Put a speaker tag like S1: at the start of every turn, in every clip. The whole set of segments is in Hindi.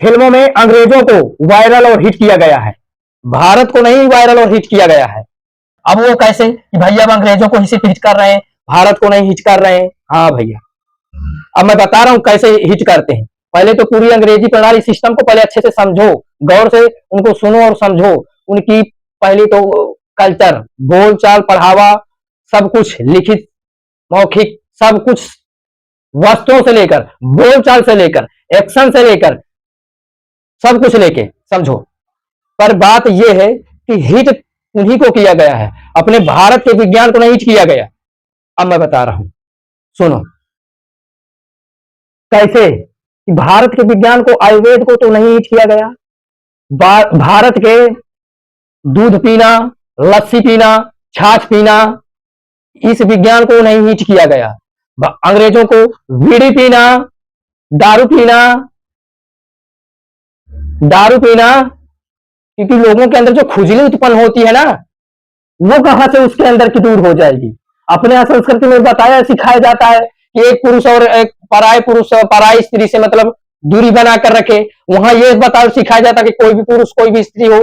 S1: फिल्मों में अंग्रेजों को वायरल और हिट किया गया है, भारत को नहीं वायरल और हिट किया गया है। अब वो कैसे कि भैया अब अंग्रेजों को ही सिर्फ हिट कर रहे हैं, भारत को नहीं हिट कर रहे हैं। हाँ भैया, अब मैं बता रहा हूं कैसे हिट करते हैं। पहले तो पूरी अंग्रेजी प्रणाली सिस्टम को पहले अच्छे से समझो, गौर से उनको सुनो और समझो। उनकी पहले तो कल्चर, बोलचाल, पढ़ावा, सब कुछ लिखित, मौखिक, सब कुछ, वस्तुओं से लेकर, बोलचाल से लेकर, एक्शन से लेकर, सब कुछ लेके समझो। पर बात यह है कि हिट उन्हीं को किया गया है, अपने भारत के विज्ञान को नहीं हिट किया गया। अब मैं बता रहा हूं, सुनो कैसे। भारत के विज्ञान को, आयुर्वेद को तो नहीं हिट किया गया। भारत के दूध पीना, लस्सी पीना, छाछ पीना, इस विज्ञान को नहीं हिट किया गया। अंग्रेजों को बीड़ी पीना, दारू पीना, दारू पीना, क्योंकि लोगों के अंदर जो खुजली उत्पन्न होती है ना, वो कहां से उसके अंदर की दूर हो जाएगी। अपने यहाँ संस्कृति में बताया, सिखाया जाता है कि एक पुरुष और एक पराय पुरुष, पराई स्त्री से मतलब दूरी बनाकर रखे। वहां ये बताओ सिखाया जाता है कि कोई भी पुरुष, कोई भी स्त्री हो,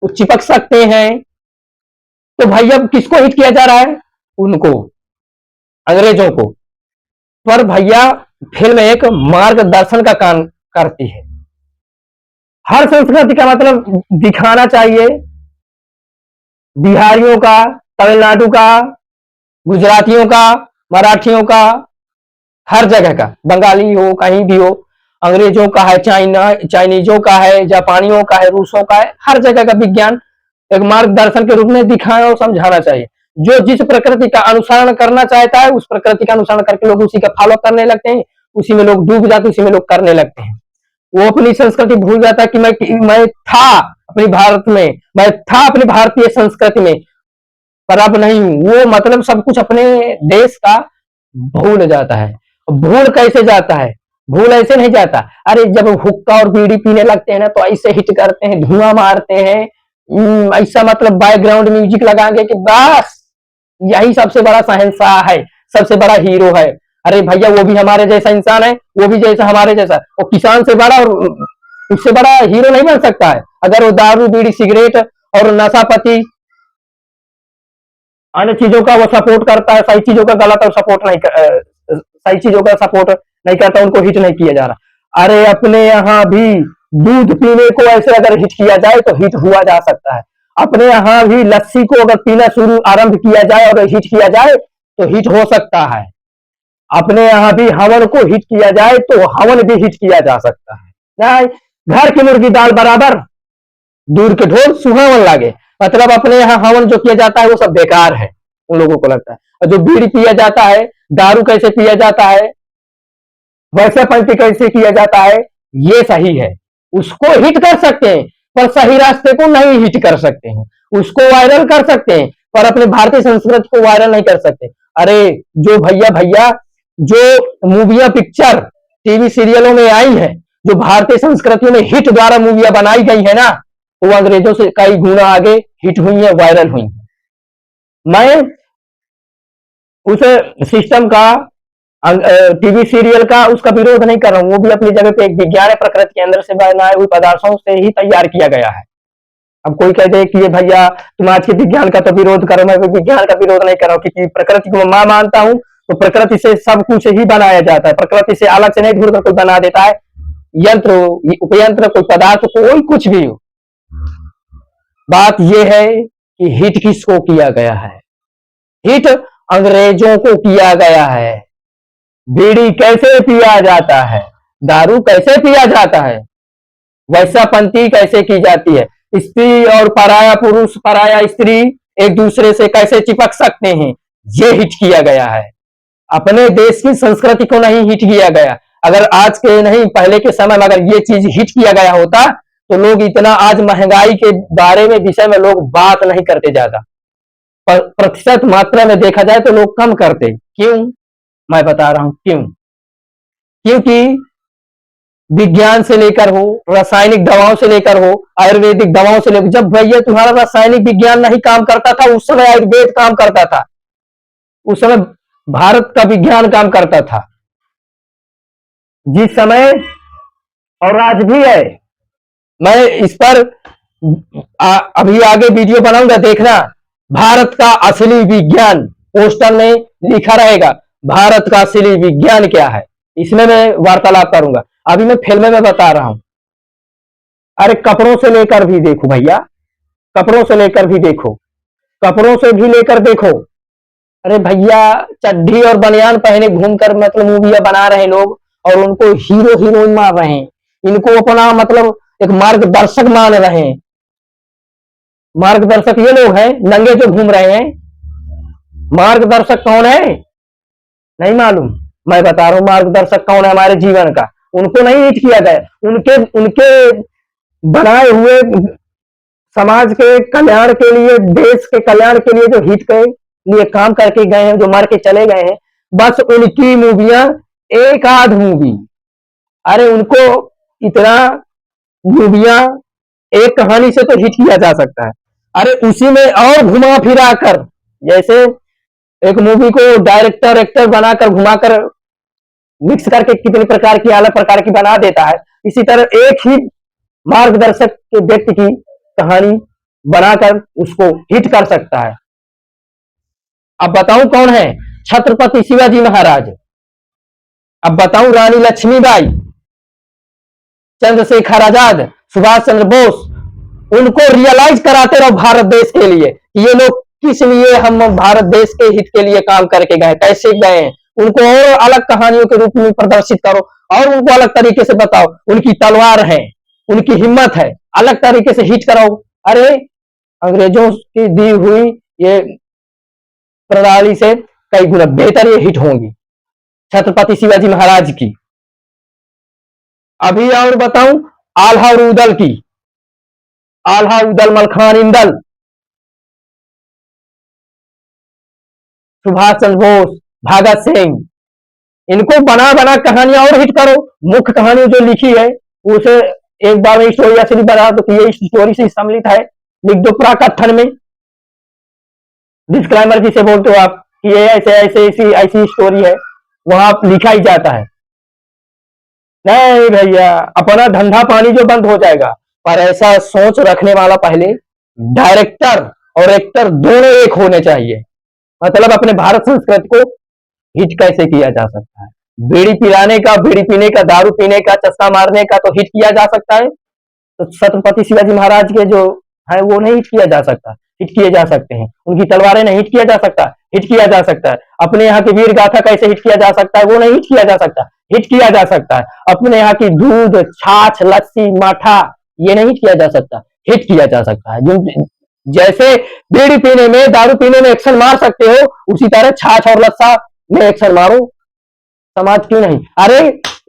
S1: वो चिपक सकते हैं। तो भाई अब किसको हिट किया जा रहा है? उनको, अंग्रेजों को। पर भैया फिल्म एक मार्गदर्शन का काम करती है। हर संस्कृति का मतलब दिखाना चाहिए, बिहारियों का, तमिलनाडु का, गुजरातियों का, मराठियों का, हर जगह का, बंगाली हो, कहीं भी हो, अंग्रेजों का है, चाइनीजों का है, जापानियों का है, रूसों का है, हर जगह का विज्ञान एक मार्गदर्शन के रूप में दिखाना और समझाना चाहिए। जो जिस प्रकृति का अनुसरण करना चाहता है, उस प्रकृति का अनुसरण करके लोग उसी का फॉलो करने लगते हैं, उसी में लोग डूब जाते हैं, उसी में लोग करने लगते हैं। वो अपनी संस्कृति भूल जाता है कि मैं था अपनी भारत में, मैं था अपनी भारतीय संस्कृति में, पर अब नहीं हूं। वो मतलब सब कुछ अपने देश का भूल जाता है। भूल कैसे जाता है? भूल ऐसे नहीं जाता। अरे जब हुक्का और बीड़ी पीने लगते हैं ना, तो ऐसे हिट करते हैं, धुआं मारते हैं, ऐसा मतलब बैकग्राउंड म्यूजिक लगाएंगे कि बस यही सबसे बड़ा शहंशाह है, सबसे बड़ा हीरो है। अरे भैया वो भी हमारे जैसा इंसान है, वो भी जैसा हमारे जैसा, वो किसान से बड़ा और उससे बड़ा हीरो नहीं बन सकता है। अगर वो दारू, बीड़ी, सिगरेट और नशापति, अन्य चीजों का वो सपोर्ट करता है, सही चीजों का गलत और सपोर्ट नहीं सही चीजों का सपोर्ट नहीं करता, उनको हिट नहीं किया जा रहा। अरे अपने यहाँ भी दूध पीने को ऐसे अगर हिट किया जाए तो हिट हुआ जा सकता है। अपने यहाँ भी लस्सी को अगर पीना शुरू आरंभ किया जाए और हिट किया जाए तो हिट हो सकता है। अपने यहाँ भी हवन को हिट किया जाए तो हवन भी हिट किया जा सकता है। नहीं, घर की मुर्गी दाल बराबर, दूर के ढोल सुहावन लागे। मतलब अपने यहाँ हवन जो किया जाता है वो सब बेकार है, उन लोगों को लगता है। और जो बीड़ी पिया जाता है, दारू कैसे पिया जाता है, वैसे पंक्ति कैसे किया जाता है, ये सही है। उसको हिट कर सकते हैं पर सही रास्ते को नहीं हिट कर सकते हैं। उसको वायरल कर सकते हैं पर अपने भारतीय संस्कृति को वायरल नहीं कर सकते। अरे जो भैया भैया जो मूवियां, पिक्चर, टीवी सीरियलों में आई है, जो भारतीय संस्कृति में हिट द्वारा मूवियां बनाई गई है ना, वो अंग्रेजों से कई गुना आगे हिट हुई है, वायरल हुई है। मैं उस सिस्टम का, टीवी सीरियल का, उसका विरोध नहीं कर रहा हूं। वो भी अपनी जगह पे एक विज्ञान है, प्रकृति के अंदर से बनाए हुए पदार्थों से ही तैयार किया गया है। अब कोई कह दे कि ये भैया तुम आज के विज्ञान का तो विरोध करो, मैं विज्ञान का विरोध नहीं कर रहा हूं, क्योंकि प्रकृति को मैं मानता हूं। तो प्रकृति से सब कुछ ही बनाया जाता है, प्रकृति से अलग से नहीं ढूंढ कर कोई बना देता है। यंत्र हो, उपयंत्र, कोई पदार्थ, कोई कुछ भी हो। बात यह है कि हिट किसको किया गया है? हिट अंग्रेजों को किया गया है। बीड़ी कैसे पिया जाता है, दारू कैसे पिया जाता है, वैश्यापंथी कैसे की जाती है, स्त्री और पराया पुरुष, पराया स्त्री एक दूसरे से कैसे चिपक सकते हैं, ये हिट किया गया है। अपने देश की संस्कृति को नहीं हिट किया गया। अगर आज के नहीं, पहले के समय में अगर ये चीज हिट किया गया होता तो लोग इतना आज महंगाई के बारे में, विषय में लोग बात नहीं करते ज्यादा। प्रतिशत मात्रा में देखा जाए तो लोग कम करते। क्यों? मैं बता रहा हूं क्यों। क्योंकि विज्ञान से लेकर हो, रासायनिक दवाओं से लेकर हो, आयुर्वेदिक दवाओं से लेकर, जब भैया तुम्हारा रासायनिक विज्ञान नहीं काम करता था, उस समय आयुर्वेद काम करता था, उस समय भारत का विज्ञान काम करता था। जिस समय और आज भी है। मैं इस पर मैं इस पर अभी आगे वीडियो बनाऊंगा, देखना। भारत का असली विज्ञान पोस्टर में लिखा रहेगा, भारत का असली विज्ञान क्या है, इसमें मैं वार्तालाप करूंगा। अभी मैं फिल्म में बता रहा हूं। अरे कपड़ों से लेकर भी देखो भैया, कपड़ों से लेकर भी देखो, कपड़ों से भी लेकर देखो। अरे भैया, चड्ढी और बनियान पहने घूमकर मतलब मूवियां बना रहे हैं लोग, और उनको हीरो हीरोइन मार रहे हैं। इनको अपना मतलब एक मार्गदर्शक मान रहे हैं। मार्गदर्शक ये लोग हैं नंगे जो घूम रहे हैं। मार्गदर्शक कौन है नहीं मालूम? मैं बता रहा हूं मार्गदर्शक कौन है हमारे जीवन का। उनको नहीं हिट किया गया, उनके उनके बनाए हुए समाज के कल्याण के लिए, देश के कल्याण के लिए जो हित के लिए काम करके गए हैं, जो मर के चले गए हैं, बस उनकी मूवियां, एक आध मूवी। अरे उनको इतना मूवियां एक कहानी से तो हिट किया जा सकता है। अरे उसी में और घुमा फिरा कर, जैसे एक मूवी को डायरेक्टर एक्टर बनाकर घुमाकर मिक्स करके कितने प्रकार की अलग प्रकार की बना देता है, इसी तरह एक ही मार्गदर्शक के व्यक्ति की कहानी बनाकर उसको हिट कर सकता है। अब बताऊं कौन है? छत्रपति शिवाजी महाराज। अब बताऊं रानी लक्ष्मीबाई, चंद्रशेखर आजाद, सुभाष चंद्र बोस। उनको रियलाइज कराते रहो भारत देश के लिए, ये लोग किस लिए हम भारत देश के हित के लिए काम करके गए, कैसे गए हैं। उनको और अलग कहानियों के रूप में प्रदर्शित करो, और उनको अलग तरीके से बताओ। उनकी तलवार है, उनकी हिम्मत है, अलग तरीके से हिट कराओ। अरे अंग्रेजों की दी हुई ये प्रणाली से कई गुना बेहतर ये हिट होंगी छत्रपति शिवाजी महाराज की। अभी और बताऊं आल्हा और उदल की, आल्हा उदल मलखान इंदल, सुभाष चंद्र बोस, भगत सिंह। इनको बना बना कहानियां और हिट करो। मुख्य कहानी जो लिखी है उसे एक बार में स्टोरी ऐसे बना दो कि ये स्टोरी से सम्मिलित है, लिख दो पूरा कथन में। डिस्क्लाइमर जिसे बोलते हो आप कि ये ऐसे ऐसे ऐसी ऐसी स्टोरी है, वहां लिखा ही जाता है। नहीं भैया, अपना धंधा पानी जो बंद हो जाएगा। पर ऐसा सोच रखने वाला पहले डायरेक्टर और एक्टर दोनों एक होने चाहिए। मतलब अपने भारत संस्कृति को हिट कैसे किया जा सकता है? बीड़ी पिलाने का, बीड़ी पीने का, दारू पीने का, चस्का मारने का तो हिट किया जा सकता है, तो छत्रपति शिवाजी महाराज के जो है वो नहीं हिट किया जा सकता। हिट किए जा सकते हैं, उनकी तलवारें नहीं हिट किया जा सकता, हिट किया जा सकता है। अपने यहाँ की वीर गाथा कैसे हिट किया जा सकता है, वो नहीं हिट किया जा सकता, हिट किया जा सकता है। अपने यहाँ की दूध, छाछ, लस्सी, माठा, ये नहीं किया जा सकता, हिट किया जा सकता है। जो जैसे बीड़ी पीने में, दारू पीने में एक्शन मार सकते हो, उसी तरह छाछ और लस्सा में एक्शन मारो। समाज क्यों नहीं? अरे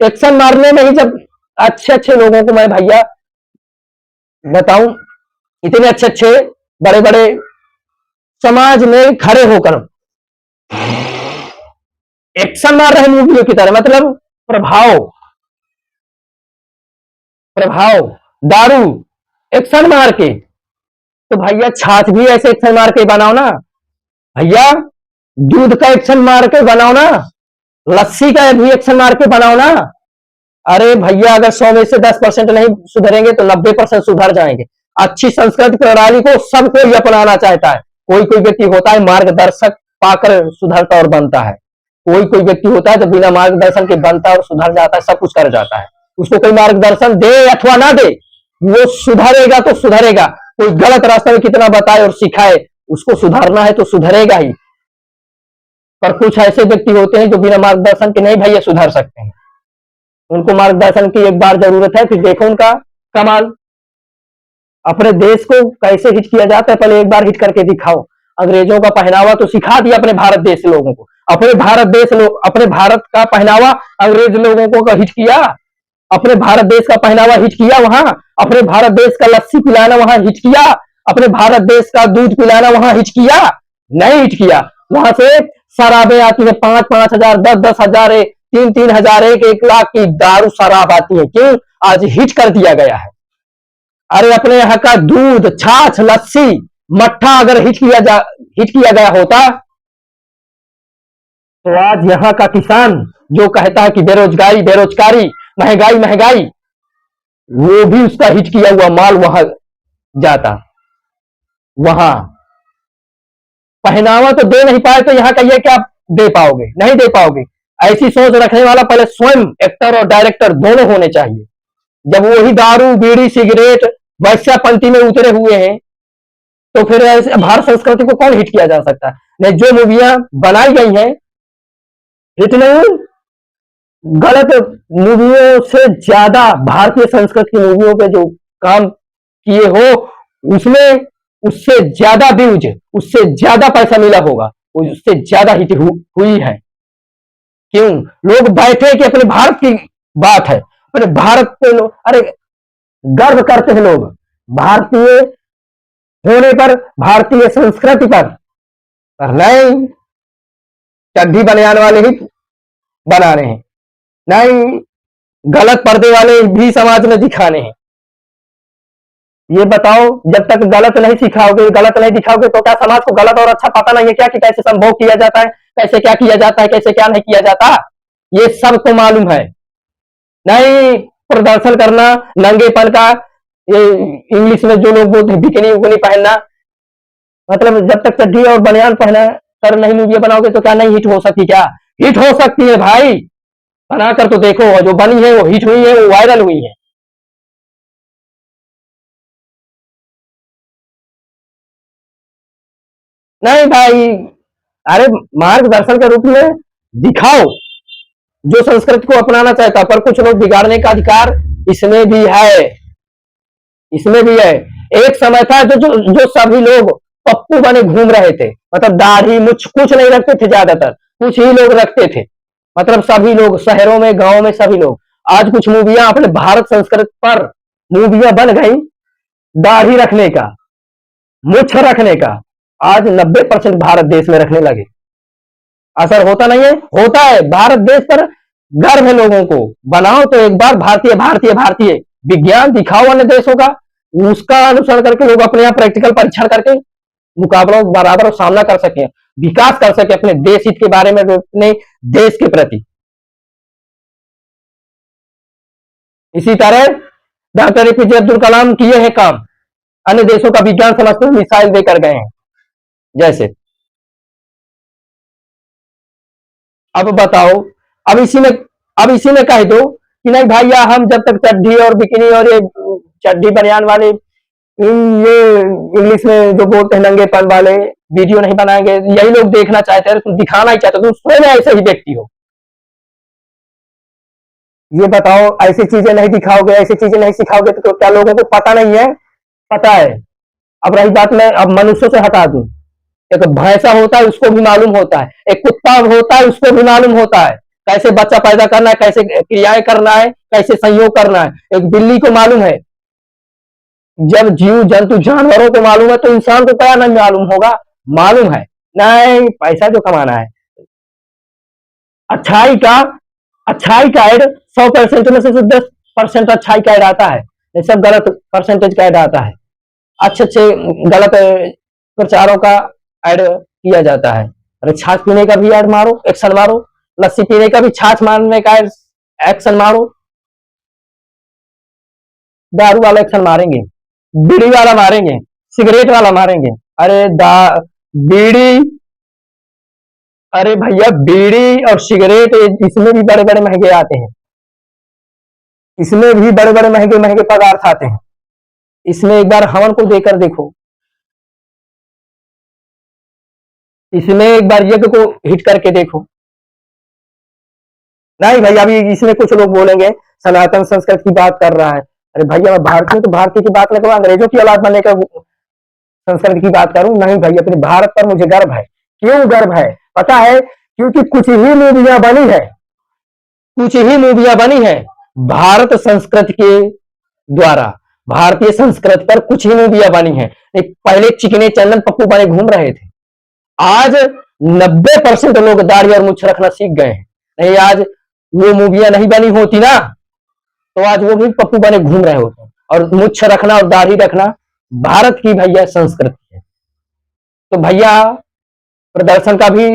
S1: एक्शन मारने में ही जब अच्छे अच्छे लोगों को मैं भैया बताऊं, इतने अच्छे अच्छे बड़े बड़े समाज में खड़े होकर एक्शन मार रहे मूवियों की तरह, मतलब प्रभाव, प्रभाव दारू एक्शन मार के, तो भैया छाछ भी ऐसे एक्शन मार के बनाओ ना भैया, दूध का एक्शन मार के बनाओ ना, लस्सी का भी एक्शन मार के बनाओ ना। अरे भैया, अगर 100 में से 10% नहीं सुधरेंगे तो 90% सुधर जाएंगे। अच्छी संस्कृति प्रणाली को सब कोई अपनाना चाहता है। कोई कोई व्यक्ति होता है मार्गदर्शक पाकर सुधरता और बनता है, कोई कोई व्यक्ति होता है तो बिना मार्गदर्शन के बनता और सुधर जाता है, सब कुछ कर जाता है। उसको कोई मार्गदर्शन दे अथवा ना दे, वो सुधरेगा तो सुधरेगा। कोई गलत रास्ते में कितना बताए और सिखाए, उसको सुधारना है तो सुधरेगा ही। पर कुछ ऐसे व्यक्ति होते हैं जो बिना मार्गदर्शन के नहीं भैया सुधर सकते हैं। उनको मार्गदर्शन की एक बार जरूरत है, फिर देखो उनका कमाल। अपने देश को कैसे हिट किया जाता है, पहले एक बार हिट करके दिखाओ। अंग्रेजों का पहनावा तो सिखा दिया अपने भारत देश लोगों को। अपने भारत का पहनावा अंग्रेज लोगों को हिट किया। अपने भारत देश का पहनावा हिट किया वहां। अपने भारत देश का लस्सी पिलाना वहां हिट किया। अपने भारत देश का दूध पिलाना वहां हिट किया? नहीं हिट किया। वहां से शराबें आती है 5-5 हजार, 10-10 हजार, 3-3 हजार, 1-1 लाख की दारू शराब आती है। क्यों? आज हिट कर दिया गया है। अरे अपने यहाँ का दूध, छाछ, लस्सी, मट्ठा अगर हिट किया गया होता तो आज यहाँ का किसान जो कहता है कि बेरोजगारी बेरोजगारी, महंगाई महंगाई, वो भी उसका हिट किया हुआ माल वहां जाता। वहां पहनावा तो दे नहीं पाए तो यहाँ कहिए कि आप दे पाओगे, नहीं दे पाओगे। ऐसी सोच रखने वाला पहले स्वयं एक्टर और डायरेक्टर दोनों होने चाहिए। जब वही दारू बीड़ी सिगरेट वैश्यापंथी में उतरे हुए हैं तो फिर ऐसे भारत संस्कृति को कौन हिट किया जा सकता है? नहीं, जो मूवियां बनाई गई हैं हिट नहीं, गलत मूवियों से ज्यादा भारतीय संस्कृति की मूवियों पे जो काम किए हो उसमें उससे ज्यादा व्यूज, उससे ज्यादा पैसा मिला होगा, उससे ज्यादा हिट हुई है। क्यों? लोग बैठे कि अपने भारत की बात है, अपने भारत पे लोग अरे गर्व करते हैं लोग भारतीय होने पर, भारतीय संस्कृति पर नहीं, चड्डी बनियान वाले ही बना रहे हैं, नहीं गलत पर्दे वाले भी समाज में दिखाने हैं। ये बताओ, जब तक गलत नहीं सिखाओगे, गलत नहीं दिखाओगे तो क्या समाज को गलत और अच्छा पता नहीं है क्या कि कैसे संभोग किया जाता है, कैसे क्या किया जाता है, कैसे क्या नहीं किया जाता? ये सब तो मालूम है। नहीं प्रदर्शन करना नंगेपन का, ये इंग्लिश में जो लोग बोलते हैं बिकनी उकनी पहनना, मतलब जब तक चड्डी और बनियान पहना कर नहीं मूवी बनाओगे तो क्या नहीं हिट हो सकती? क्या हिट हो सकती है भाई, बनाकर तो देखो, जो बनी है वो हिट हुई है, वो वायरल हुई है। नहीं भाई, अरे मार्गदर्शन के रूप में दिखाओ जो संस्कृति को अपनाना चाहता है, पर कुछ लोग बिगाड़ने का अधिकार इसमें भी है, इसमें भी है। एक समय था जो सभी लोग पप्पू बने घूम रहे थे, मतलब दाढ़ी मुछ कुछ नहीं रखते थे, ज्यादातर कुछ ही लोग रखते थे, मतलब सभी लोग शहरों में गांव में सभी लोग। आज कुछ मूवियां अपने भारत संस्कृति पर मूवियां बन गई, दाढ़ी रखने का, मुछ रखने का, आज 90% भारत देश में रखने लगे। असर होता नहीं है? होता है। भारत देश पर गर्व है लोगों को, बनाओ तो एक बार भारतीय भारतीय भारतीय, विज्ञान दिखाओ अन्य देशों का, उसका अनुसरण करके लोग अपने यहाँ प्रैक्टिकल परीक्षण करके मुकाबला बराबर और सामना कर सके, विकास कर सके अपने देश हित के बारे में, अपने देश के प्रति। इसी तरह डॉक्टर एपीजे अब्दुल कलाम किए हैं काम, अन्य देशों का विज्ञान समझते हुए मिसाइल देकर गए हैं। जैसे अब बताओ, अब इसी में अब इसी में कह दो कि नहीं भैया हम जब तक चड्डी और बिकिनी और ये चड्डी बनियान वाले ये इंग्लिश में जो बोलते हैं नंगेपन वाले वीडियो नहीं बनाएंगे, यही लोग देखना चाहते हैं, तुम दिखाना ही चाहते हो, तुम स्वयं ऐसे ही व्यक्ति हो। ये बताओ, ऐसी चीजें नहीं दिखाओगे, ऐसी चीजें नहीं सिखाओगे तो क्या लोगों को पता नहीं है? पता है। अब रही बात, मैं अब मनुष्यों से हटा दूं, एक भैंसा होता है उसको भी मालूम होता है, एक कुत्ता होता है उसको भी मालूम होता है कैसे बच्चा पैदा करना है, कैसे क्रियाएं करना है, कैसे संयोग करना है। एक बिल्ली को मालूम है। जब जीव जंतु जानवरों को मालूम है तो इंसान को क्या नहीं मालूम होगा? मालूम है। नहीं, पैसा जो कमाना है, अच्छाई का अच्छाई का एड 100% में से 10% अच्छाई का एड आता है, ये सब गलत परसेंटेज का एड आता है। अच्छे अच्छे गलत प्रचारों का ऐड किया जाता है। अरे छाछ पीने का भी ऐड मारो, एक्शन मारो, लस्सी पीने का भी छाछ मारने का एक्शन मारो, दारू वाला एक्शन मारेंगे, बीड़ी वाला मारेंगे, सिगरेट वाला मारेंगे। अरे दा बीड़ी, अरे भैया बीड़ी और सिगरेट इसमें भी बड़े बड़े महंगे आते हैं, इसमें भी बड़े बड़े महंगे महंगे पदार्थ आते हैं। इसमें एक बार हवन को देकर देखो, इसमें एक बार यज्ञ को हिट करके देखो। नहीं भैया, अभी इसमें कुछ लोग बोलेंगे सनातन संस्कृति की बात कर रहा है। अरे भैया मैं भारतीय तो भारतीय की बात नहीं करूँ, अंग्रेजों की औलाद बनने का संस्कृति की बात करूं? नहीं भैया, अपने भारत पर मुझे गर्व है। क्यों गर्व है पता है? क्योंकि कुछ ही मूवियां बनी है, कुछ ही मूवियां बनी है भारत संस्कृति के द्वारा, भारतीय संस्कृति पर कुछ ही मूवियां बनी है। पहले चिकने चंदन पप्पू बने घूम रहे थे, आज 90% लोग दाढ़ी और मुछ रखना सीख गए हैं। नहीं, आज वो मूवियां नहीं बनी होती ना तो आज वो भी पप्पू बने घूम रहे होते। और मुछ रखना और दाढ़ी रखना भारत की भैया संस्कृति है। तो भैया प्रदर्शन का भी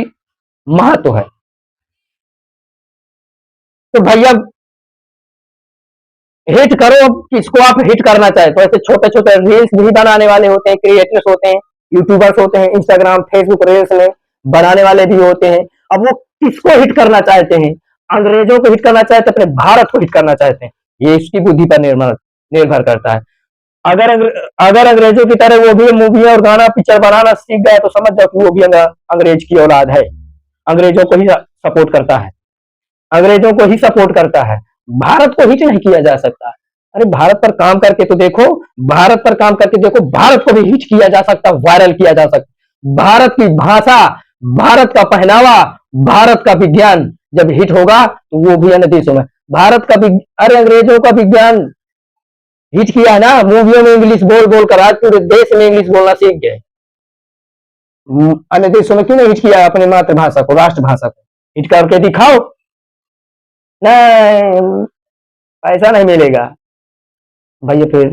S1: महत्व है। तो भैया हिट करो, किसको आप हिट करना चाहे तो ऐसे छोटे छोटे रील्स भी बनाने वाले होते हैं, क्रिएटर्स होते हैं, यूट्यूबर्स होते हैं, इंस्टाग्राम फेसबुक रील्स में बनाने वाले भी होते हैं। अब वो किसको हिट करना चाहते हैं? अंग्रेजों को हिट करना चाहते हैं, अपने भारत को हिट करना चाहते हैं। ये इसकी बुद्धि पर निर्भर निर्भर करता है। अगर अंग्रेजों की तरह वो भी मूवी और गाना पिक्चर बनाना सीख गया तो समझ जाओ कि वो भी अंग्रेज की औलाद है, अंग्रेजों को ही सपोर्ट करता है, अंग्रेजों को ही सपोर्ट करता है। भारत को हिट नहीं किया जा सकता। अरे भारत पर काम करके तो देखो, भारत पर काम करके देखो, भारत को भी हिट किया जा सकता, वायरल किया जा सकता। भारत की भाषा, भारत का पहनावा, भारत का विज्ञान जब हिट होगा तो वो भी अन्य देशों में भारत का अरे अंग्रेजों का विज्ञान हिट किया है ना, मूवियों में इंग्लिश बोल बोल कर आज पूरे देश में इंग्लिश बोलना सीख गए। अन्य देशों में क्यों नहीं हिट किया अपनी मातृभाषा को, राष्ट्रभाषा को? हिट करके दिखाओ। नहीं, पैसा नहीं मिलेगा भैया। फिर